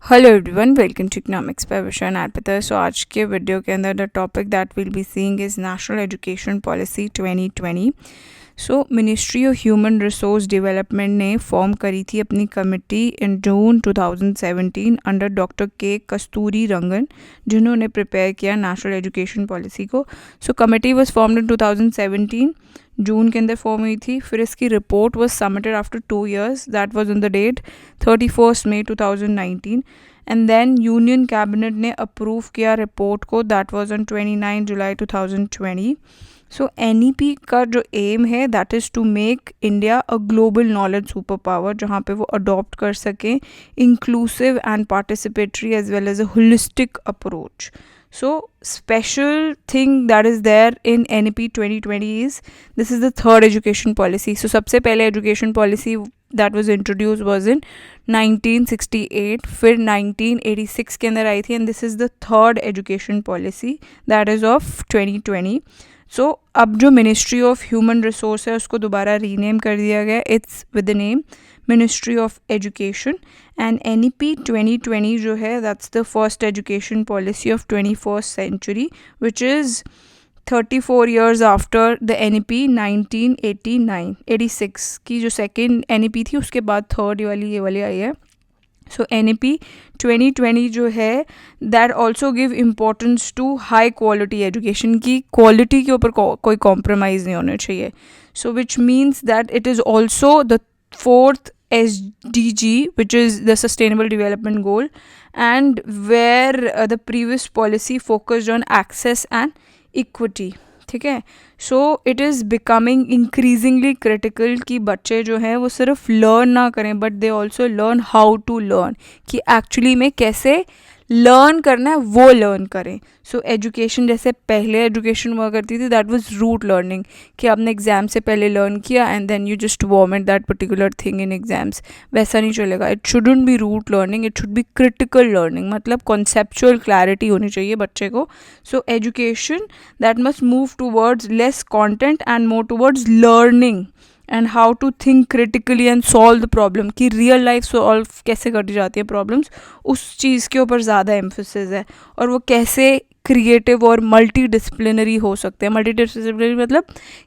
Hello everyone, welcome to economics by विषय Arpita. So आज के वीडियो के अंदर the topic that will be seeing is national education policy 2020। So ministry of human resource development ने form करी थी अपनी committee in June 2017 under doctor K कस्तूरी रंगन, जिन्होंने प्रिपेयर किया नेशनल एजुकेशन पॉलिसी को। So committee was formed in 2017, June के अंदर form हुई थी। फिर इसकी report was submitted after 2 years, that was on the date 31 May 2019, and then union cabinet ने अप्रूव किया रिपोर्ट को, दैट वाज ऑन 29 जुलाई 2020। सो NEP का जो एम है that is to make India a global knowledge super power, जहाँ पे वो अडॉप्ट कर सकें inclusive and participatory as well as a holistic approach. So special thing that is there in NEP 2020 is this is the third education policy. So सबसे पहले education policy that was introduced was in 1968, फिर 1986 के अंदर आई थी, and this is the third education policy that is of 2020. So अब जो ministry of human resource है उसको दोबारा रीनेम कर दिया गया, it's with the name ministry of education. And NEP 2020 जो है that's the first education policy of 21st century, which is 34 years after the NEP 1986 की जो सेकेंड NEP थी, उसके बाद थर्ड वाली ये वाली आई है। सो NEP 2020 जो है that also give importance to high quality education की क्वालिटी के ऊपर कोई कॉम्प्रोमाइज़ नहीं होना चाहिए। So which means that it is also the fourth SDG, which is the Sustainable Development Goal, and where the previous policy focused on access and equity. ठीक है, so it is becoming increasingly critical कि बच्चे जो हैं वो सिर्फ learn ना करें but they also learn how to learn, कि एक्चुअली में कैसे लर्न करना है वो लर्न करें। सो एजुकेशन जैसे पहले एजुकेशन हुआ करती थी दैट वाज रूट लर्निंग, कि आपने एग्ज़ाम से पहले लर्न किया and then you just vomit that particular thing in exams, वैसा नहीं चलेगा। It shouldn't be rote learning, it should be critical learning, मतलब कॉन्सेप्चुअल क्लैरिटी होनी चाहिए बच्चे को। So education that must move towards less content and more towards learning and how to think critically and solve the problem, कि real life solve कैसे कर दी जाती है प्रॉब्लम्स, उस चीज़ के ऊपर ज़्यादा एम्फोसिस है। और वो कैसे क्रिएटिव और मल्टी डिसिप्लिनरी हो सकते हैं। मल्टी डिसिप्लिनरी मतलब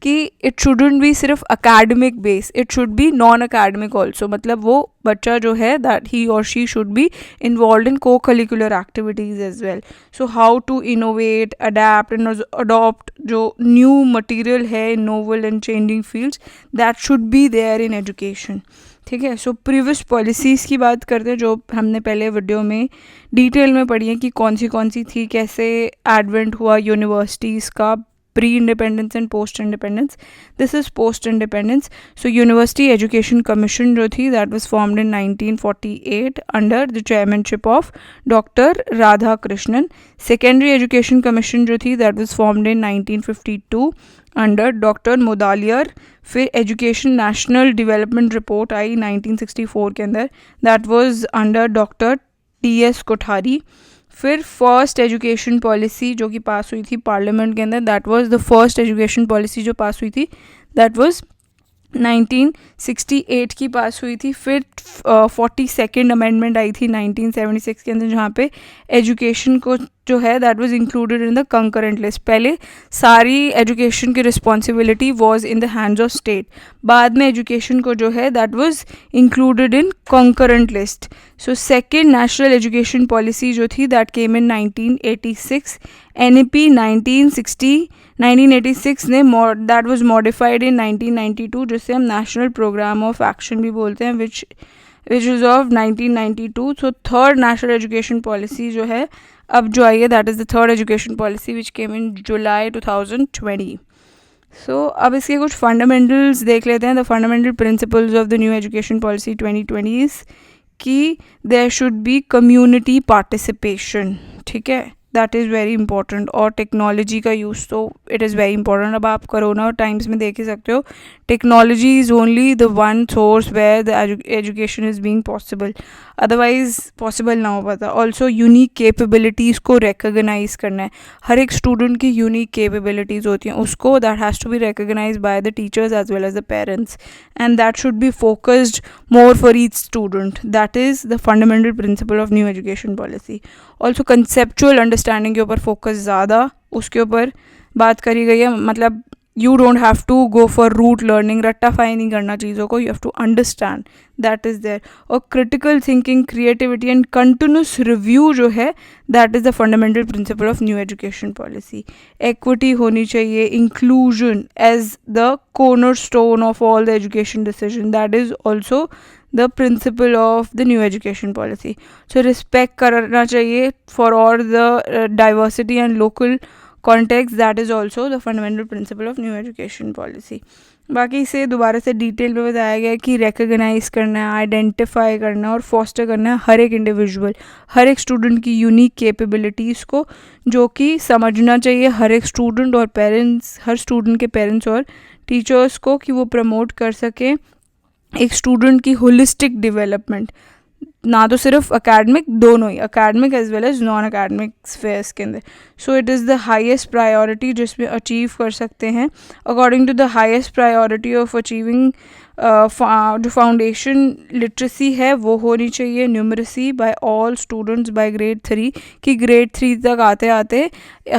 कि इट शुडंट बी सिर्फ academic base, it should be non-academic also, मतलब वो बच्चा जो है दैट ही और she should be involve in co-curricular activities as well. So how to innovate, adapt and adopt जो न्यू मटीरियल है, novel and changing fields, that should be there in education. ठीक है, so previous policies की बात करते हैं जो हमने पहले वीडियो में डिटेल में पढ़ी है कि कौन सी थी, कैसे एडवेंट हुआ यूनिवर्सिटीज़ का pre independence and post independence. This is post independence. So university education commission जो थी that was formed in 1948 under the chairmanship of doctor Radha Krishnan. Secondary education commission जो थी that was formed in 1952 under doctor Mudaliar. फिर education national development report आई 1964 के अंदर, that was under doctor TS Kothari. फिर first education policy जो कि पास हुई थी पार्लियामेंट के अंदर, that was the first education policy जो पास हुई थी, दैट वाज 1968 की पास हुई थी। फिर 42nd अमेंडमेंट आई थी 1976 के अंदर, जहाँ पे एजुकेशन को जो है that was included in the concurrent list. पहले सारी एजुकेशन की responsibility was in the hands of state, बाद में एजुकेशन को जो है that was included in concurrent list. So second national education policy जो थी दैट केम इन 1986। NEP 1986 ने दैट वाज मॉडिफाइड इन 1992, जिसे हम नेशनल प्रोग्राम ऑफ एक्शन भी बोलते हैं, which is of 1992। So third national education policy जो है अब जो आई है that is the third education policy which came in July 2020। So अब इसके कुछ फंडामेंटल्स देख लेते हैं। The fundamental principles of the new education policy 2020 कि there should be community participation. ठीक है, दैट इज़ वेरी इंपॉर्टेंट। और टेक्नोलॉजी का यूज़ तो इट इज़ वेरी इंपॉर्टेंट। अब आप कोरोना टाइम्स में देख ही सकते हो, technology is only the one source where the education is being possible, otherwise possible ना हो पाता। ऑल्सो यूनिक कैपेबिलिटीज़ को रिकग्नाइज करना है। हर एक स्टूडेंट की यूनिक कैपेबिलिटीज़ होती हैं, उसको that has to be recognise by the teachers as well as the parents, and that should be focused more for each student. That is the fundamental principle of new education policy. Also conceptual understanding के ऊपर focus ज़्यादा उसके ऊपर बात करी गई है। मतलब you don't have to go for rote learning, रट्टाफाई नहीं करना चीज़ों को, you have to understand, that is there. और critical thinking, creativity and continuous review जो है, that is the fundamental principle of new education policy. Equity होनी चाहिए, inclusion as the cornerstone of all the education decision, that is also the principle of the new education policy. So respect करना चाहिए for all the diversity and local context, that is also the fundamental principle of new education policy. बाकी इसे दोबारा से detail में बताया गया है कि रिकग्नाइज करना है, आइडेंटिफाई करना है और फॉस्टर करना है हर एक इंडिविजुअल, हर एक स्टूडेंट की यूनिक कैपेबिलिटीज़ को, जो कि समझना चाहिए हर एक स्टूडेंट और पेरेंट्स, हर स्टूडेंट के पेरेंट्स और टीचर्स को, कि वो प्रमोट कर सकें एक स्टूडेंट की होलिस्टिक डेवलपमेंट, ना तो सिर्फ अकेडमिक, दोनों ही, academic as well as non-academic spheres के अंदर. So it is the highest priority जिसमें अचीव कर सकते हैं. According to the highest priority of achieving जो फाउंडेशन लिटरेसी है वो होनी चाहिए numeracy by all students by grade 3, कि ग्रेड 3 तक आते आते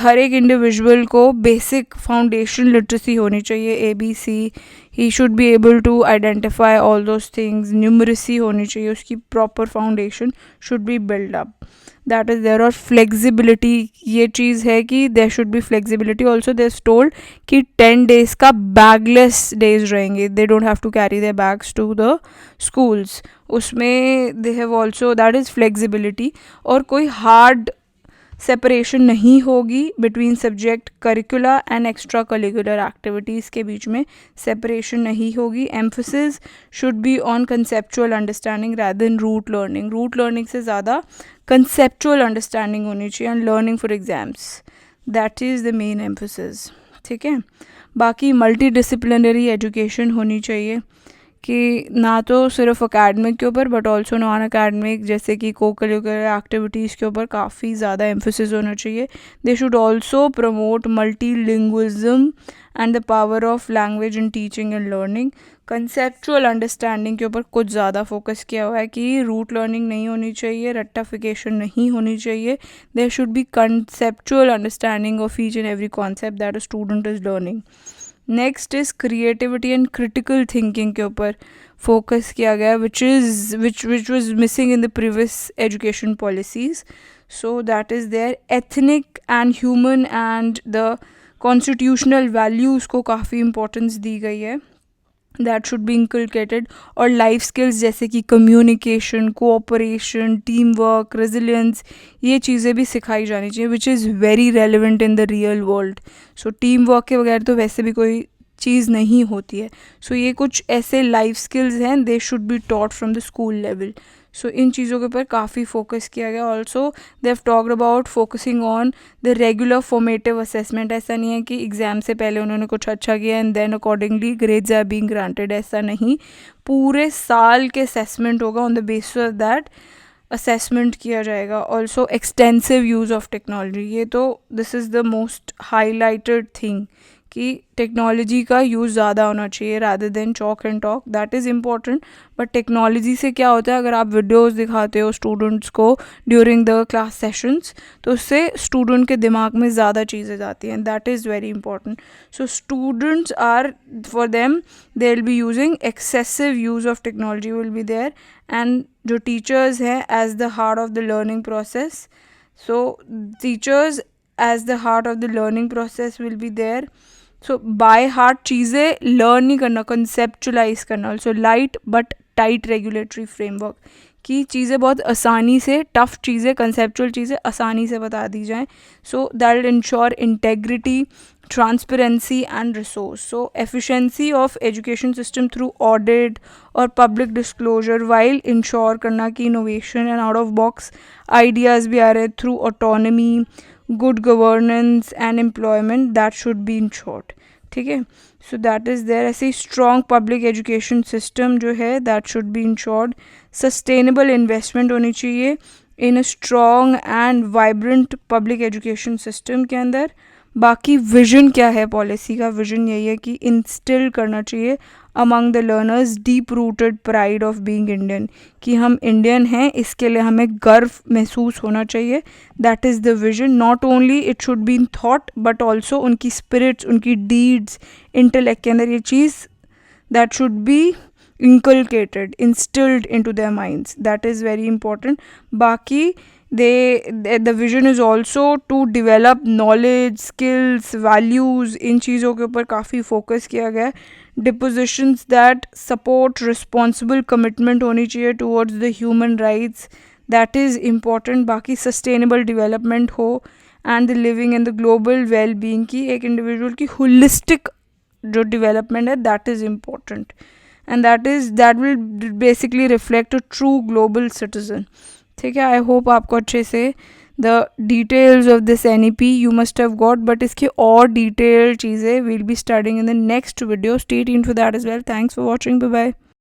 हर एक इंडिविजुअल को बेसिक फाउंडेशन लिटरेसी होनी चाहिए, ABC. He should be able to identify all those things. Numeracy होनी चाहिए, उसकी proper foundation should be build up, that is there. और फ्लेक्सिबिलिटी, ये चीज़ है कि there should be flexibility also. They told कि 10 days का बैगलेस डेज रहेंगे, they don't have to carry their bags to the schools. उसमें they have also, that is flexibility. और कोई हार्ड सेपरेशन नहीं होगी between subject curricula and extra curricular activities के बीच में सेपरेशन नहीं होगी. Emphasis should be on conceptual understanding rather than rote learning. Rote learning से ज़्यादा कंसेप्चुअल अंडरस्टैंडिंग होनी चाहिए and learning for exams, that is the main emphasis. ठीक है. बाकी मल्टी डिसिप्लिनरी एजुकेशन होनी चाहिए, कि ना तो सिर्फ अकेडमिक के ऊपर बट ऑल्सो नॉन अकेडमिक, जैसे कि को करिकुलर एक्टिविटीज़ के ऊपर काफ़ी ज़्यादा एम्फोसिस होना चाहिए. They should also promote multi linguism and the power of language in teaching and learning. Conceptual understanding के ऊपर कुछ ज़्यादा फोकस किया हुआ है कि रूट लर्निंग नहीं होनी चाहिए, रट्टाफिकेशन नहीं होनी चाहिए. There should be conceptual understanding of each and every concept that a student is learning. Next is creativity and critical thinking के ऊपर फोकस किया गया, which was missing in the previous education policies. So that is there. Ethnic and human and the constitutional values को काफ़ी importance दी गई है, that should B इंकलकेटेड. और life skills जैसे कि communication, cooperation, team work, resilience, ये चीज़ें भी सिखाई जानी चाहिए, which is very relevant in the real world. So team work के बगैर तो वैसे भी कोई चीज़ नहीं होती है. सो ये कुछ ऐसे लाइफ स्किल्स हैं, they should be taught from the school level. So इन चीज़ों के ऊपर काफ़ी फोकस किया गया. Also they have talked about focusing on the regular formative assessment. ऐसा नहीं है कि एग्ज़ाम से पहले उन्होंने कुछ अच्छा किया and then accordingly grades are being granted, ऐसा नहीं. पूरे साल के असेसमेंट होगा, on the basis of that assessment किया जाएगा. Also extensive use of technology, ये तो this is the most highlighted thing, कि टेक्नोलॉजी का यूज़ ज़्यादा होना चाहिए rather than chalk and talk. That is important, but technology से क्या होता है, अगर आप वीडियोस दिखाते हो स्टूडेंट्स को ड्यूरिंग द क्लास सेशंस, तो उससे स्टूडेंट के दिमाग में ज़्यादा चीज़ें जाती हैं. That is very important. So students are, for them they will be using excessive use of technology will be there. And जो टीचर्स हैं as the heart of the learning process, so teachers as the heart of the learning process will be there. So by heart चीज़ें learn नहीं करना, conceptualise करना. Also light but tight regulatory framework, कि चीज़ें बहुत आसानी से, टफ चीज़ें, कंसेप्चुअल चीज़ें आसानी से बता दी जाएँ. So that will ensure integrity, transparency and resource. So efficiency of education system through audit और public disclosure while ensure करना कि innovation and out of box ideas भी आ रहे through autonomy, good governance and employment, that should be ensured. ठीक है, so that is there. ऐसे ही strong public education system जो है that should be ensured. Sustainable investment होनी चाहिए in a strong and vibrant public education system के अंदर. बाकी विजन क्या है पॉलिसी का? विजन यही है कि इंस्टिल करना चाहिए among the learners deep rooted pride of being Indian, कि हम इंडियन हैं, इसके लिए हमें गर्व महसूस होना चाहिए. That is the vision. Not only it should be in thought but also उनकी स्पिरिट्स, उनकी डीड्स, इंटेलेक्ट के अंदर ये चीज़ that should be inculcated, instilled into their minds. That is very important. Baki the vision is also to develop knowledge, skills, values. इन चीज़ों के ऊपर काफ़ी फोकस किया गया है. Depositions that support responsible commitment होनी चाहिए towards the human rights. That is important. बाकी sustainable development हो and the living and the global well-being की, एक individual की holistic जो development है that is important. And that will basically reflect a true global citizen. ठीक है, I hope आपको अच्छे से the details of this NEP you must have got, but इसकी और डिटेल चीज़ें will be starting in the next video. Stay tuned for that as well. Thanks for watching. Bye bye.